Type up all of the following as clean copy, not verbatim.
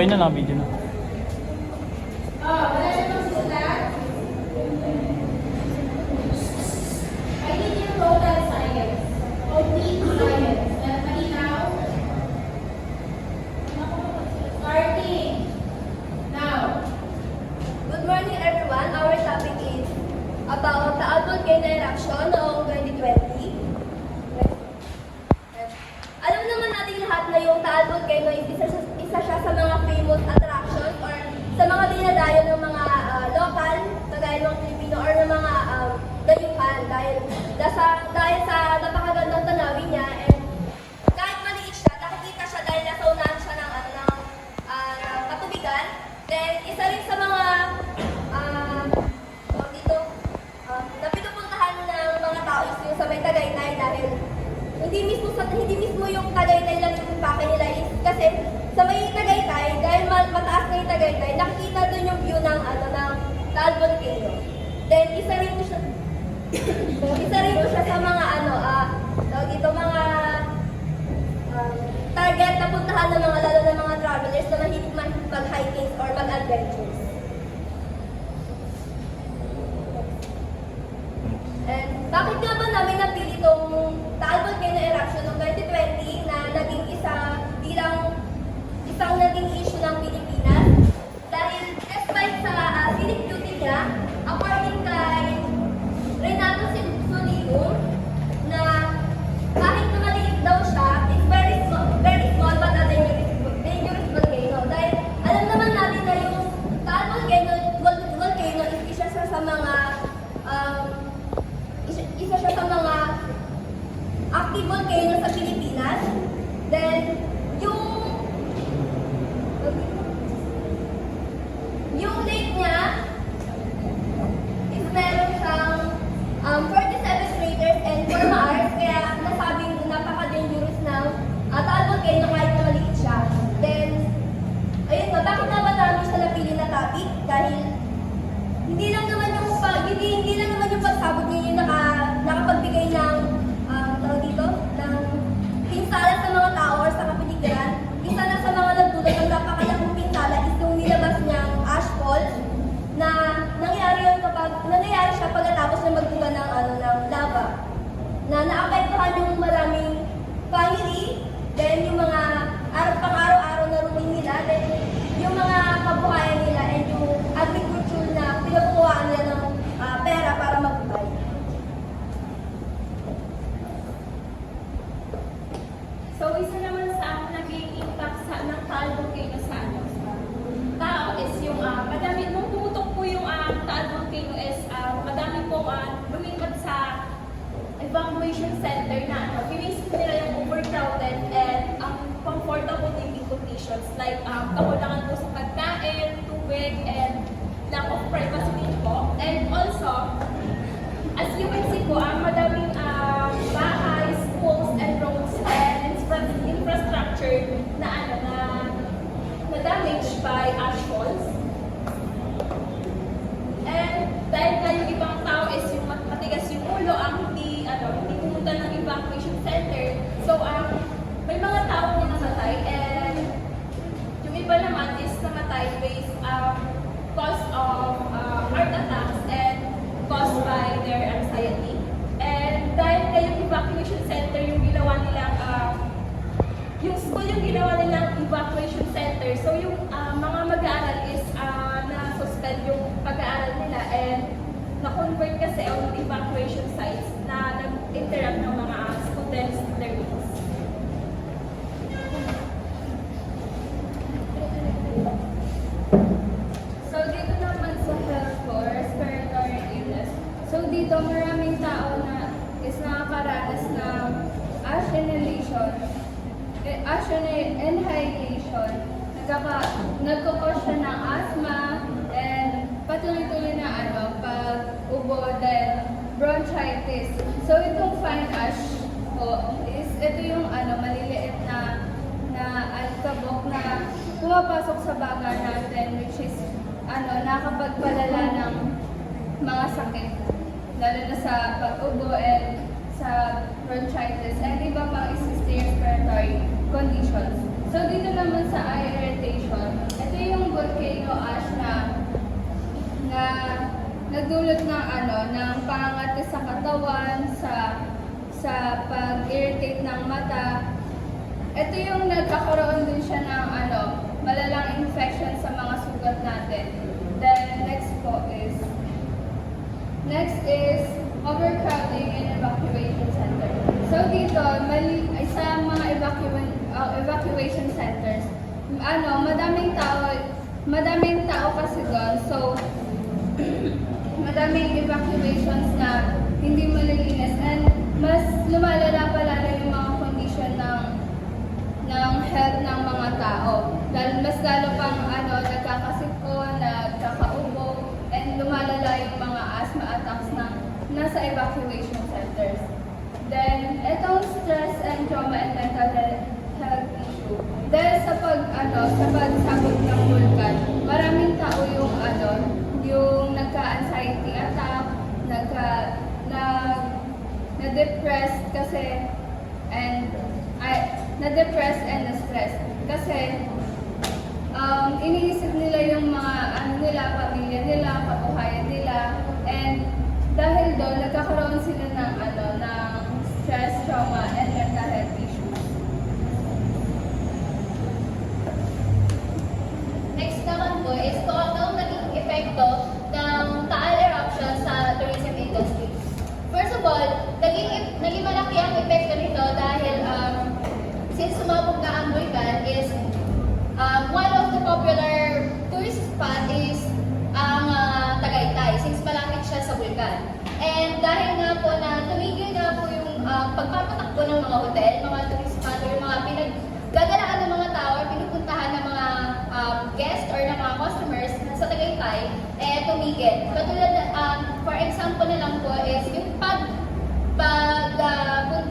Okay na, naka-video na. Wala na bang sulat? I need your total science. Complete science. Malinaw? Starting. Now. Good morning everyone. Our topic is about the adult gain election noong 2020. Alam naman natin lahat na yung Taal Volcano is isa siya sa mga famous attractions or sa mga dinadayo ng mga local, kagaya ng Pilipino or ng mga dayuhan dahil sa napakagandang tanawin niya and kahit maliit siya, nakikita siya dahil nasa unahan siya ng katubigan. Then isa rin sa mga na pinupuntahan ng mga tao is yung sa may Tagaytay dahil hindi mismo yung Tagaytay lang yung impake nila is kasi sa may Tagaytay dahil mataas na yung Tagaytay nakikita doon yung view ng Taal Volcano. Then isa rin po siya sa mga mga target na puntahan ng mga lalo ng mga travelers na mahilig mag-hiking or mag-adventures. And bakit nga ba namin napili itong Taal Volcano eruption noong 2020 na naging isang naging issue ng Pilipinas? Dahil despite sa scenic beauty niya, according kay Renato Solido, na kahit na maliit daw siya, it's very small but a dangerous volcano. Dahil alam naman natin na yung Taal Volcano is isa siya sa mga active volcano sa Pilipinas. Then, yung lake niya is meron siyang 47 craters and 4 maars, kaya nasabing napaka-dangerous ng Taal Volcano kahit na maliit siya. Then, ayun nga, bakit naman namin siya napili na topic? Dahil hindi lang naman yung pagsabot niya yung nakapagbigay ng ng pinsala sa mga tao or sa kapaligiran. Isa na sa mga nagdulot ng napakalaking pinsala is yung nilabas niyang ash fall na nangyayari siya pagkatapos na magbuga ng lava. Na naapektuhan yung maraming family, then yung mga pang-araw-araw na routine nila, then yung mga kabuhayan nila and yung agriculture na pinabukuhaan nila ng pera para mabuhay. So, isa naman sa naging impact ng Taal Volcano sa tao is yung madami, nung pumutok po yung Taal Volcano is madami po lumipat sa evacuation center na pinisip nila yung overcrowded and comfortable living conditions like kakulangan po sa pagkain, tubig, and lack of privacy din po. And also, as you can see po, madaming bahay, schools, and roads and infrastructure na damaged by ash falls. And dahil na yung ibang tao is yung matigas yung ulo, hindi pumunta ng evacuation center. So, may mga tao na namatay and yung iba naman is namatay based cause of heart attacks and caused by their anxiety. And dahil na yung evacuation center yung ginawa nilang yung school yung ginawa nilang evacuation center, so yung mga mag-aaral is na-suspend yung pag-aaral nila and na-convert kasi on evacuation sites na nag-interact ng mga students learnings. So dito naman sa health or respiratory illness, so dito maraming tao na is nakakaranas ng ash inhalation, nagkakos siya ng asthma, and patuloy-tuloy na pag-ubo, then bronchitis. So itong fine ash po is ito yung maliliit na alikabok na pumapasok sa baga natin, which is nakakapagpalala ng mga sakit, lalo na sa pag-ubo and sa bronchitis and iba pang existing respiratory conditions. So dito naman sa eye irritation, evacuation. Ito yung volcano ash na nagdulot ng ng pangangati sa katawan, sa pag-irritate ng mata. Ito yung nagkakaroon din siya ng malalang infection sa mga sugat natin. Then next is overcrowding in evacuation center. So dito, sa mga evacuation centers, madaming tao kasi doon. So madaming evacuations na hindi malilinis, and mas lumalala palalo yung mga condition ng health ng mga tao. Mas lalo pang nagkakasipon, nagkakaubo, and lumalala yung mga asthma attacks na nasa evacuation centers. Then, etong stress and trauma and mental health issue. Dahil sa pagsabog ng vulkan, maraming tao yung nagka-anxiety attack, na-depressed kasi, na-depress and na-stress. Kasi, iniisip nila yung mga pamilya nila, kabuhayan nila, and dahil doon, nagkakaroon sila ng stress, trauma, and mental health issues. Next naman po is kung ano naging epekto ng Taal eruption sa tourism industry. First of all, naging malaki ang epekto nito dahil since sumabog na ang vulkan is one of the popular tourist spot is ang Tagaytay since malapit siya sa vulkan. And dahil nga po na tumigil nga po yung pagpapatakbo ng mga hotel, mga tourist spot, or mga pinagagalaan ng mga tao, or pinupuntahan ng mga guests or ng mga customers sa Tagaytay, tumigil. Katulad, for example na lang po is yung pagpunta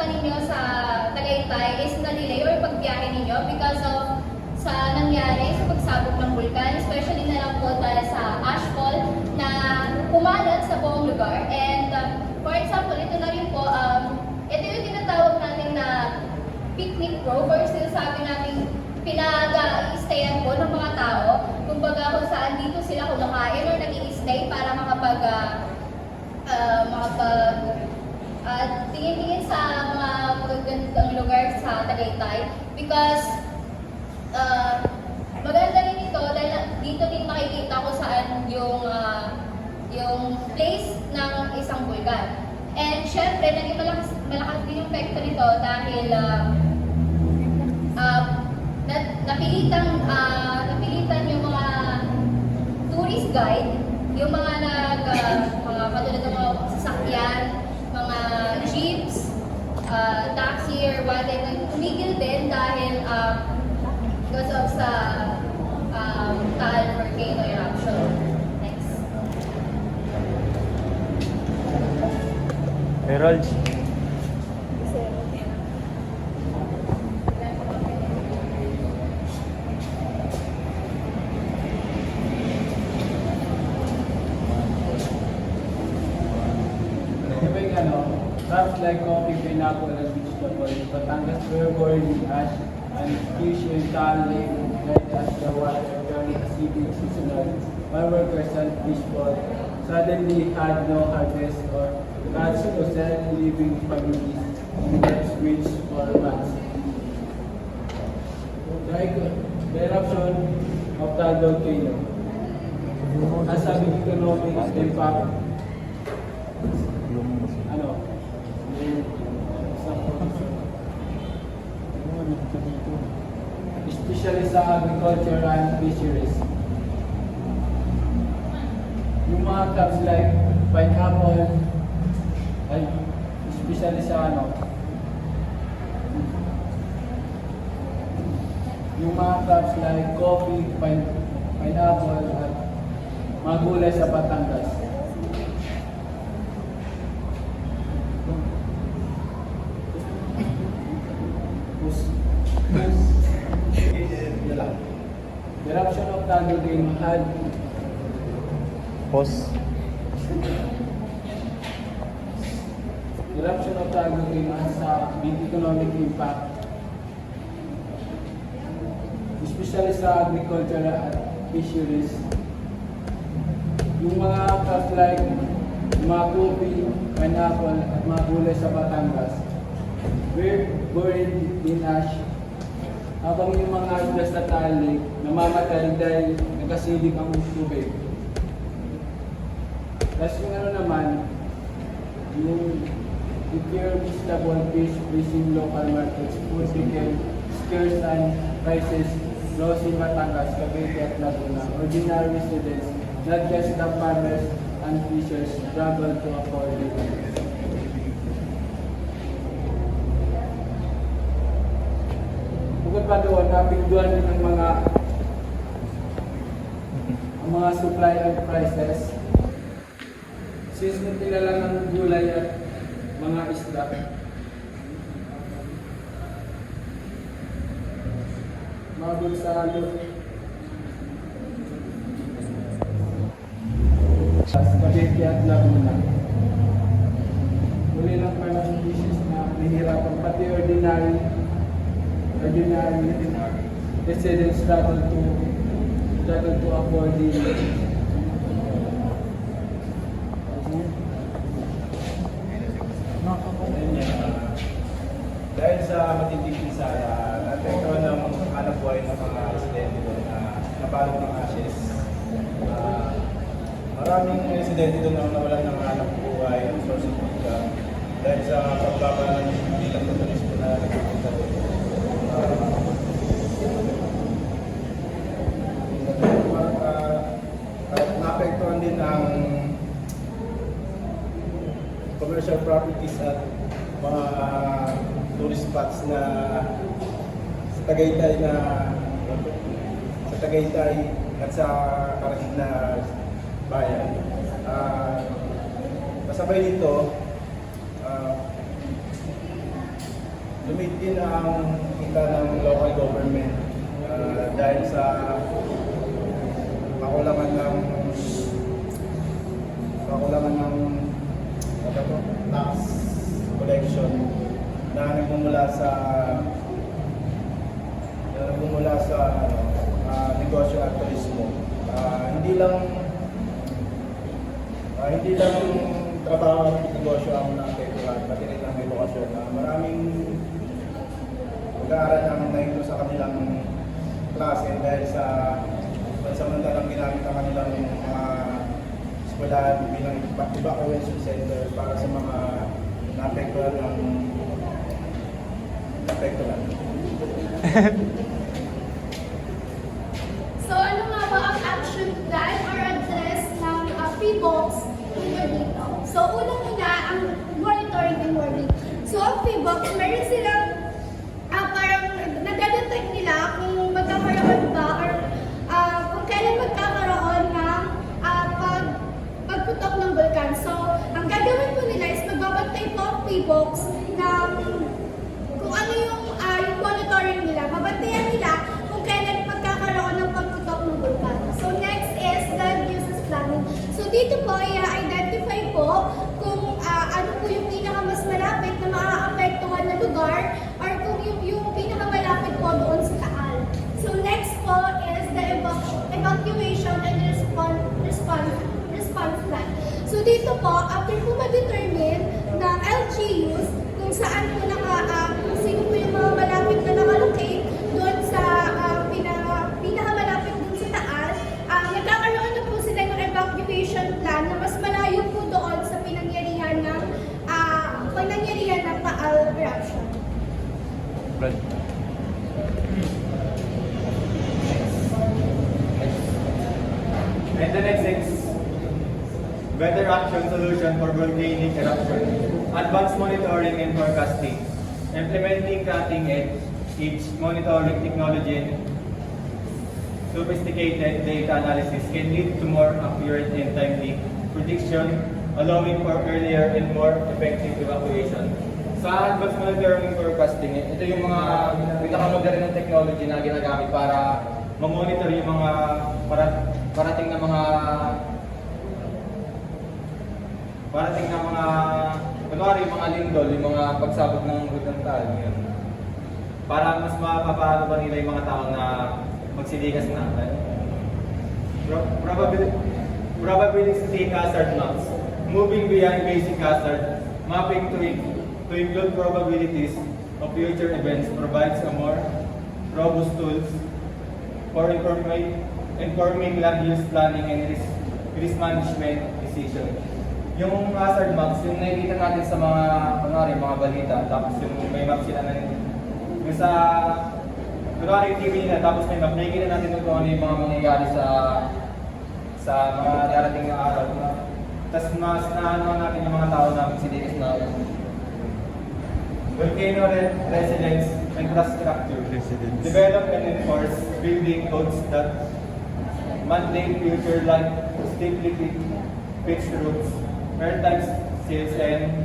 ninyo sa Tagaytay is na-delay or pagbiyahe ninyo because of sa nangyari sa pagsabog ng vulkan, especially na lang po dahil sa ashfall na kumalat sa buong lugar. And for example, ito na rin po, ito yung tinatawag natin na picnic grove, or sinasabi natin pinag-i-stayan po ng mga tao. Kumbaga kung saan dito sila kumakain or nag-i-stay para tingin-tingin sa mga magagandang lugar sa Tagaytay. Because maganda rin ito dahil dito din makikita ko saan yung place ng isang vulkan. And syempre, naging malakas din yung epekto nito dahil napilitan yung mga tourist guide, yung mga katulad ng mga sasakyan, mga jeeps, taxi or whatever, tumigil din dahil because of sa Taal volcano eruption. Next. Herald. Crops like coffee, pineapple, and vegetable, Batangas were born in ash and tissue and Taal Lake, right as the water turned acidic seasonal. Farm workers and fish boat suddenly had no harvest or catch to sell, leaving families in debt bridge for months. The eruption of Taal volcano has a big economic impact. Especially sa agriculture and fisheries. Yung mga crops like pineapple, especially sa yung mga crops like coffee, pineapple, at mga gulay sa Batangas. The eruption of Taal volcano had Pause. the eruption of Taal volcano has a big economic impact, especially sa agriculture at fisheries. Yung mga crops like mga coffee, pineapple at mga gulay sa Batangas were buried in ash, habang yung mga islas sa tali namamatay dahil nagkasilig ang tubig. Tapos yung ano naman, yung if your vegetable fish fishing local markets, food became scarce and prices rose in Batangas, Cavite at Laguna. Ordinary residents, not just the farmers and fishers, struggled to afford it. Bukod pa doon, napinduan din ang mga supply and prices. Since nila lang ng gulay at mga isda, mabot sa Cavite at Laguna. Muli lang pa ng species na nahihirapan, pati ordinary residents struggle to afford the dahil sa matinding pinsala, naapektuhan ng hanap buhay ng mga residente doon na nabalot ng ashes. Maraming residente doon na nawalan ng hanap buhay ang source of income dahil sa pagbaba ng bilang ng turismo na nagpupunta doon. Naapektuhan din ang commercial properties at mga tourist spots na sa Tagaytay at sa Karatig na bayan. Kasabay nito, lumit din ang kita ng local government dahil sa kakulangan ng tax collection na nagmumula sa negosyo at turismo. Hindi lang trabaho at negosyo ang naapektuhan, pati rin ang edukasyon. Maraming mag-aaral namin na ito sa kanilang klase dahil sa pansamantalang ginamit ang kanilang eskwelahan bilang evacuation center para sa mga naapektuhan ng naapektuhan. So ano nga ba ang action plan or address ng PBOX dito? So unang-una ang monitoring and warning. So ang PBOX, meron silang parang nadadetect nila kung magkakaroon ba or kung kailan magkakaroon ng pagputok ng bulkan. So ang gagawin po nila is magbabantay po ang PBOX ng kung ano yung monitoring nila. Mabantayan nila kung kailan magkakaroon ng pagputok ng bulkan. So next is land uses planning. So dito po i-identify po kung ano po yung pinakamas malapit na maaapektuhan na lugar or kung yung pinakamalapit po doon sa Taal. So next po is the evacuation and response plan. So dito po, after po ma-determine ng LGUs kung saan po kung sino po yung mga malapit na nakalocate doon sa pinakamalapit doon sa Taal, nagkakaroon na po sila ng evacuation plan na mas malayo po doon sa pinangyarihan ng Taal eruption. And the next is better action solution for volcanic eruption, advanced monitoring and forecasting, implementing cutting-edge monitoring technology and sophisticated data analysis can lead to more accurate and timely prediction, allowing for earlier and more effective evacuation. Sa advanced monitoring and forecasting, ito yung mga pinakamodern ng technology na ginagamit para ma-monitor yung mga parating na mga kunwari yung mga lindol, yung mga pagsabog ng Taal, para mas mapapaano ba nila yung mga tao na magsilikas na. Probabilistic hazard maps. Moving beyond basic hazard, mapping to include probabilities of future events provides a more robust tools for informing land use planning and risk management decision. Yung hazard maps, yung nakikita natin sa mga, kunwari, mga balita, tapos yung may map sila na yung sa, kunwari yung TV nila, tapos may map, nakikita natin kung ano yung mga mangyayari sa mga darating na araw. Tapos mas naano natin yung mga tao na silikas na volcano resilience infrastructure. Develop and enforce building codes that maintain future like steeply pitched roofs, maritime seals, and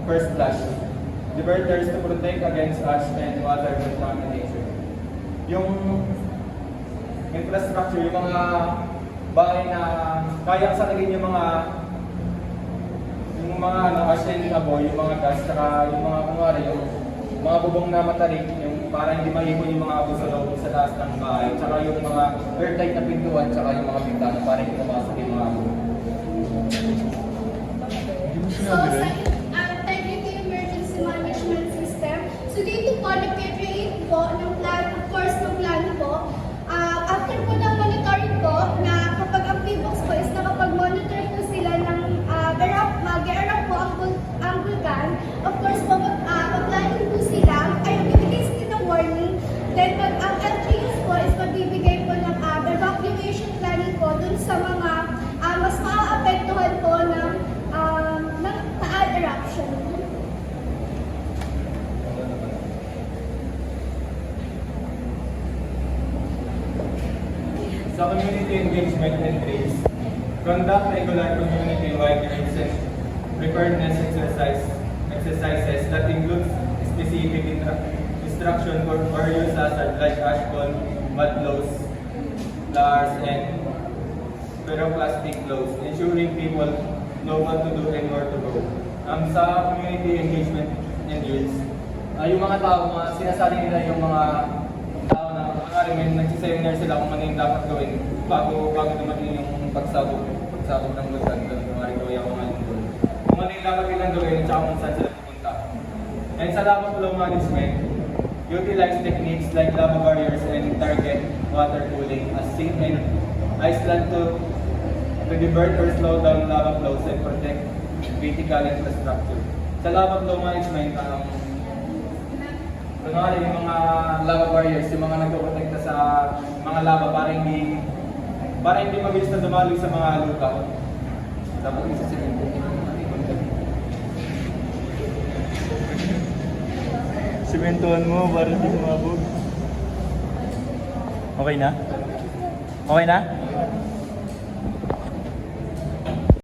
first flush. Diverters to protect against ash and water contamination. Yung infrastructure, yung mga bahay na kayang sakagin yung mga ash and aboy, yung mga gas, saka yung mga kunwari, yung mga bubong na matarik, yung para hindi maipon yung mga abo sa loob sa taas ng bahay, saka yung mga airtight na pintuan, saka yung mga bintana para hindi pumasok yung mga abo. So, sa integrity emergency management system, so dito po, nag-create po ng plan, of course, ng plano po. After po ng monitoring po, na kapag ang PBOX po is nakapag-monitor po sila ng mag-erupt po ang vulkan, of course po, mag-planning po sila, ay magbibigay sila ng warning. Then, ang LGUs po is magbibigay po ng evacuation planning po dun sa mga mas maaapektuhan po ng Taal eruption. Sa community engagement and drills, conduct regular community-wide drills and preparedness exercises that include specific instruction for various hazards like ashfall, mud flows, flowers, and pyroclastic flows, ensuring people know what to do and where to go. Sa community engagement and drills, yung mga tao, sinasali nila yung mga tao na may nagsiseminar sila kung ano yung dapat gawin bago dumating yung pagsabog ng vulkan doon, kumari ko yung mga doon. Kung ano yung dapat nilang gawin at saka kung saan sila pupunta. And sa lava flow management, utilize techniques like lava barriers and target water cooling as seen in Iceland to divert or slow down lava flows and protect critical infrastructure. Sa lava flow management, kunwari yung mga lava barriers, yung mga nagpoprotekta sa mga lava para hindi mabilis na dumaloy sa mga lupa. Dapat isa sila. Simentuhan mo para di sumabog. Okay na? Okay na?